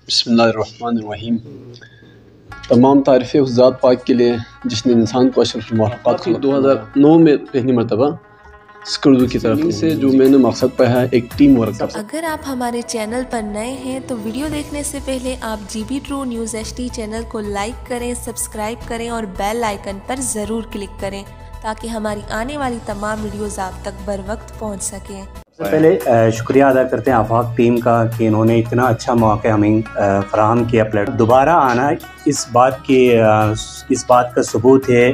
बिस्मिल्लाहिर्रहमानिर्रहीम। तमाम तारीफ़ें उस ज़ात पाक के लिए जिसने इंसान को अशरफुल मखलूक़ात की 2009 में पहली मरतबा स्कर्दू की तरफ से जो मैंने मकसद पाया है एक टीम वर्क का। अगर आप हमारे चैनल पर नए हैं तो वीडियो देखने से पहले आप GB true news HD channel को लाइक करें, सब्सक्राइब करें और बेल आइकन पर ज़रूर क्लिक करें ताकि हमारी आने वाली तमाम वीडियोज़ आप तक बर वक्त पहुँच सकें। सबसे पहले शुक्रिया अदा करते हैं आफाक टीम का कि इन्होंने इतना अच्छा मौका हमें फ़राहम किया। प्लेट दोबारा आना इस बात का सबूत है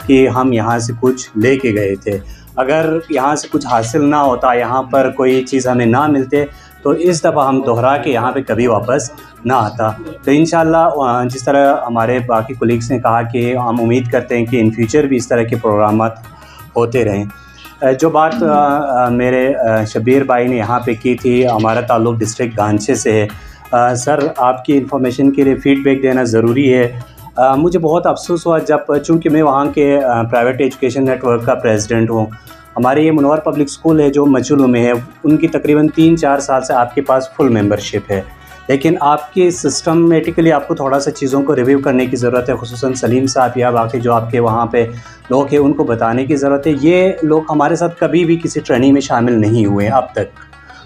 कि हम यहाँ से कुछ लेके गए थे। अगर यहाँ से कुछ हासिल ना होता, यहाँ पर कोई चीज़ हमें ना मिलते तो इस दफ़ा हम दोहरा के यहाँ पे कभी वापस ना आता। तो इंशाअल्लाह जिस तरह हमारे बाकी कोलीग्स ने कहा कि हम उम्मीद करते हैं कि इन फ्यूचर भी इस तरह के प्रोग्रामात होते रहें। जो बात मेरे शबीर भाई ने यहाँ पे की थी, हमारा ताल्लुक़ डिस्ट्रिक्ट गांचे से है। सर, आपकी इन्फॉर्मेशन के लिए फ़ीडबैक देना ज़रूरी है। मुझे बहुत अफसोस हुआ जब, चूँकि मैं वहाँ के प्राइवेट एजुकेशन नेटवर्क का प्रेसिडेंट हूँ। हमारे ये मुनव्वर पब्लिक स्कूल है जो मचलू में है, उनकी तकरीबन 3-4 साल से आपके पास फुल मेंबरशिप है, लेकिन आपकी सिस्टमेटिकली आपको थोड़ा सा चीज़ों को रिव्यू करने की ज़रूरत है। खुसूसन सलीम साहब या बाकी जो आपके वहाँ पे लोग हैं उनको बताने की ज़रूरत है। ये लोग हमारे साथ कभी भी किसी ट्रेनिंग में शामिल नहीं हुए अब तक।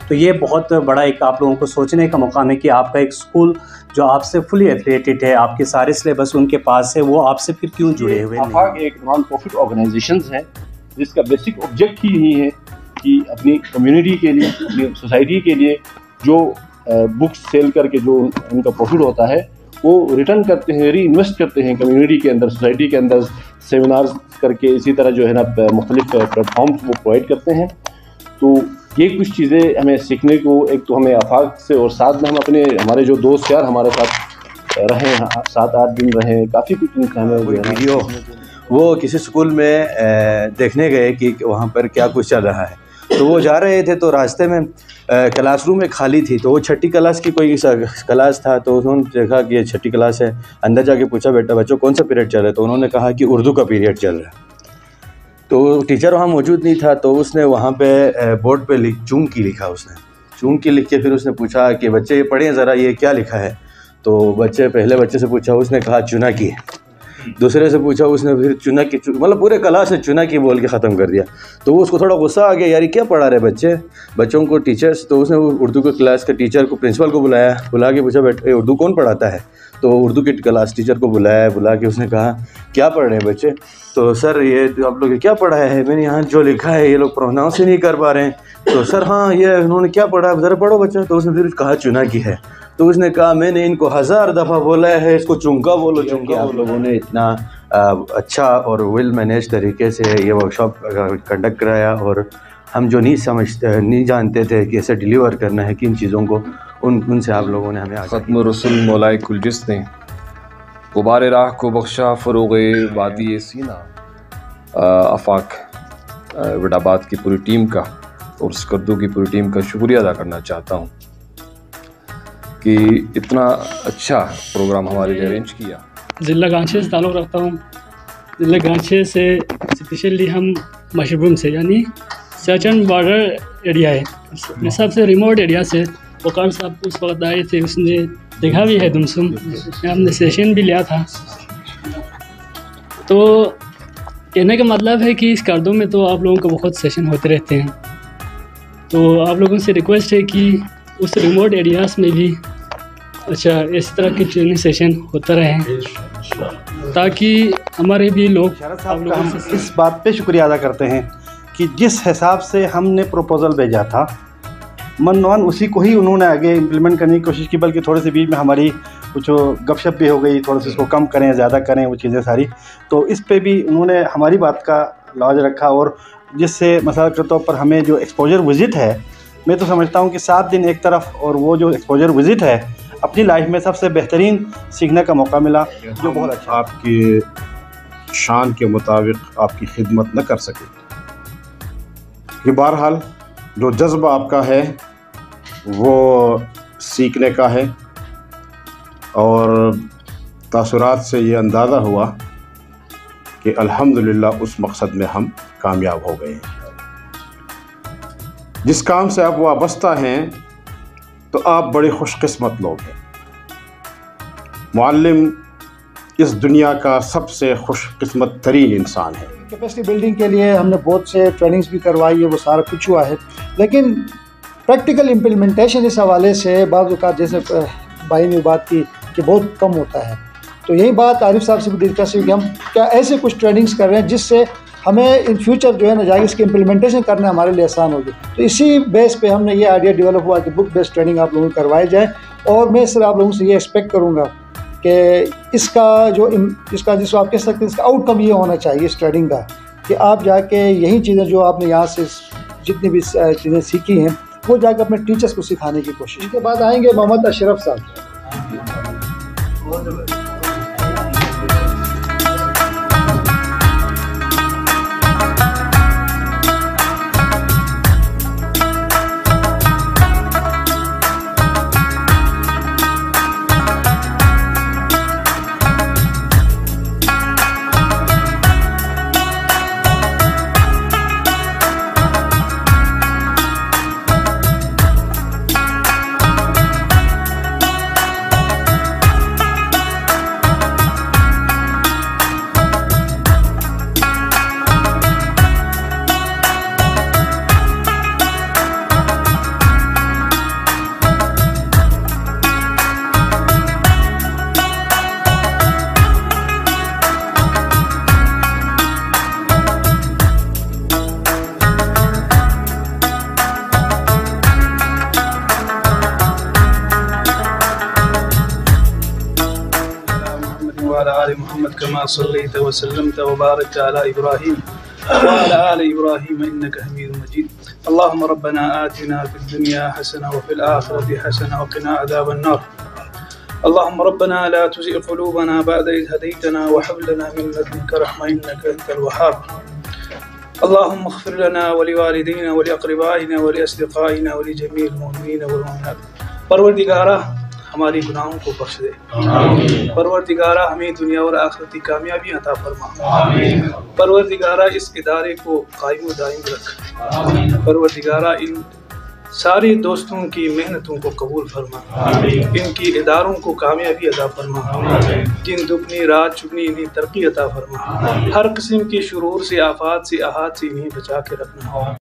तो ये बहुत बड़ा एक आप लोगों को सोचने का मौका है कि आपका एक स्कूल जो आपसे फुली एफिलिएटेड है, आपके सारे सिलेबस उनके पास है, वो आपसे फिर क्यों जुड़े हुए हैं? आफाक एक नॉन प्रॉफिट ऑर्गेनाइजेशन है जिसका बेसिक ऑब्जेक्ट ही यही है कि अपनी कम्युनिटी के लिए, अपनी सोसाइटी के लिए जो बुक्स सेल करके जो उनका प्रॉफिट होता है वो रिटर्न करते हैं, री इन्वेस्ट करते हैं कम्युनिटी के अंदर, सोसाइटी के अंदर, सेमिनार्स करके इसी तरह जो है ना मुख्तलिफ प्लेटफॉर्म्स वो प्रोवाइड करते हैं। तो ये कुछ चीज़ें हमें सीखने को, एक तो हमें आफाक से, और साथ में हम हमारे जो दोस्त यार हमारे साथ रहे, 7-8 दिन रहे, काफ़ी कुछ हमें वीडियो वो किसी स्कूल में देखने गए कि वहाँ पर क्या कुछ चल रहा है। तो वो जा रहे थे तो रास्ते में क्लासरूम में खाली थी, तो वो छठी क्लास की कोई क्लास था, तो उन्होंने देखा कि ये छठी क्लास है। अंदर जाके पूछा, बेटा बच्चों कौन सा पीरियड चल रहा है? तो उन्होंने कहा कि उर्दू का पीरियड चल रहा है। तो टीचर वहाँ मौजूद नहीं था, तो उसने वहाँ पे बोर्ड पे चूंकी लिखा, उसने चूंकी लिख के फिर उसने पूछा कि बच्चे ये पढ़ें ज़रा, ये क्या लिखा है? तो पहले बच्चे से पूछा, उसने कहा चुना की। दूसरे से पूछा, उसने फिर चुना की, मतलब पूरे क्लास ने चुना की बोल के ख़त्म कर दिया। तो वो उसको थोड़ा गुस्सा आ गया, यार क्या पढ़ा रहे बच्चों को टीचर्स। तो उसने उर्दू के क्लास के टीचर को, प्रिंसिपल को बुला के पूछा, बेटा उर्दू कौन पढ़ाता है? तो उर्दू के क्लास टीचर को बुला के उसने कहा, क्या पढ़ रहे हैं बच्चे? तो सर ये आप लोग क्या पढ़ा है? मैंने यहाँ जो लिखा है ये लोग प्रोनाउंस ही नहीं कर पा रहे हैं। तो सर हाँ, ये उन्होंने क्या पढ़ा, ज़रा पढ़ो बच्चा। तो उसने फिर कहा चुना की है। तो उसने कहा, मैंने इनको 1000 दफ़ा बोला है इसको चुंका बोलो, चुंका। आप लोगों ने इतना अच्छा और वेल मैनेज तरीके से ये वर्कशॉप कंडक्ट कराया, और हम जो नहीं जानते थे कि ऐसे डिलीवर करना है किन चीज़ों को, उनसे आप लोगों ने हमें ख़त्म रसूल मौलाए कुल जिसने गुबारे राह को बख्शा फ़रोग़े वादी सीना। आफाक विडाबाद की पूरी टीम का और स्कर्दू की पूरी टीम का शुक्रिया अदा करना चाहता हूँ कि इतना अच्छा प्रोग्राम हमारे लिए अरेंज किया। ज़िला गांचे से ताल्लुक़ रखता हूँ। ज़िला गांचे से स्पेशली हम मशरूम से, यानी सर्चन बॉर्डर एरिया है, सबसे रिमोट एरिया से। वकार साहब उस वक्त आए थे, उसने देखा भी है दुमसुम, हमने सेशन भी लिया था। तो कहने का मतलब है कि इस स्कर्दू में तो आप लोगों को बहुत सेशन होते रहते हैं, तो आप लोगों से रिक्वेस्ट है कि उस रिमोट एरियाज़ में भी अच्छा इस तरह की ट्रेनिंग सेशन होता रहे ताकि हमारे भी लोग हम इस बात पे शुक्रिया अदा करते हैं कि जिस हिसाब से हमने प्रपोज़ल भेजा था मनमान उसी को ही उन्होंने आगे इम्प्लीमेंट करने की कोशिश की, बल्कि थोड़े से बीच में हमारी कुछ गपशप भी हो गई, थोड़ा सा इसको कम करें ज़्यादा करें वो चीज़ें सारी। तो इस पे भी उन्होंने हमारी बात का लाज रखा, और जिससे मसाल के तौर पर हमें जो एक्सपोजर विज़िट है, मैं तो समझता हूँ कि 7 दिन एक तरफ, और वो जो एक्सपोजर विज़िट है अपनी लाइफ में सबसे बेहतरीन सीखने का मौका मिला, जो बहुत अच्छा। आपकी शान के मुताबिक आपकी खिदमत न कर सके, कि बहरहाल जो जज्बा आपका है वो सीखने का है, और तासुरात से ये अंदाज़ा हुआ कि अल्हम्दुलिल्लाह उस मकसद में हम कामयाब हो गए हैं। जिस काम से आप वाबस्ता हैं तो आप बड़े खुशकिस्मत लोग हैं। मुअल्लिम इस दुनिया का सबसे खुशकिस्मत तरीन इंसान है। कैपेसिटी बिल्डिंग के लिए हमने बहुत से ट्रेनिंग्स भी करवाई है, वो सारा कुछ हुआ है, लेकिन प्रैक्टिकल इम्प्लीमेंटेशन इस हवाले से बाज़ औक़ात जैसे भाई ने बात की कि बहुत कम होता है। तो यही बात आरिफ साहब से भी डिस्कस हुई कि हम क्या ऐसे कुछ ट्रेनिंग्स कर रहे हैं जिससे हमें इन फ्यूचर जो है ना जाके इसकी इम्प्लीमेंटेशन करना हमारे लिए आसान होगी। तो इसी बेस पे हमने ये आइडिया डेवलप हुआ कि बुक बेस्ड ट्रेनिंग आप लोगों को करवाई जाए। और मैं सिर्फ आप लोगों से ये एक्सपेक्ट करूँगा कि जिसको आप कह सकते हैं इसका आउटकम ये होना चाहिए इस ट्रेनिंग का कि आप जाके यही चीज़ें जो आपने यहाँ से जितनी भी चीज़ें सीखी हैं वो जाकर अपने टीचर्स को सिखाने की कोशिश। इसके बाद आएंगे मोहम्मद अशरफ साहब। मोहम्मद कमा सल्लैता व सल्लमता व बारकता अला इब्राहीम व अला आलि इब्राहीम इन्नका हमीदुम मजीद। अल्लाहुम्मा रब्बना आतिना फिद दुनिया हसना व फिल आखिरति हसना व क़िना अज़ाबन नार। अल्लाहुम्मा रब्बना ला तुज़िग़ क़ुलूबना बअद इज़ हदैतना व हब लना मिन लदुनका रहमा इन्नका अंतल वहाब। अल्लाहुम्मा इग़फिर लना व लिवालिदैना व लिअक़रिबाइना व लिअस्दिक़ाइना व लिजमीइल मुमिनीना वल मुमिनात। परवरदिगारा हमारी गुनाहों को बख्श दे। परवरदिगारा हमें दुनिया और आखिरती कामयाबी अता फरमा। परवरदिगारा इस इदारे को कायम दायम रख। परवरदिगारा इन सारे दोस्तों की मेहनतों को कबूल फरमा। इनकी इदारों को कामयाबी अता फरमा। दिन दुगनी रात चुगनी इन्हें तरक्की अता फरमा। हर किस्म की शुरूर से आफात से आहत से इन्हें बचा के रखना।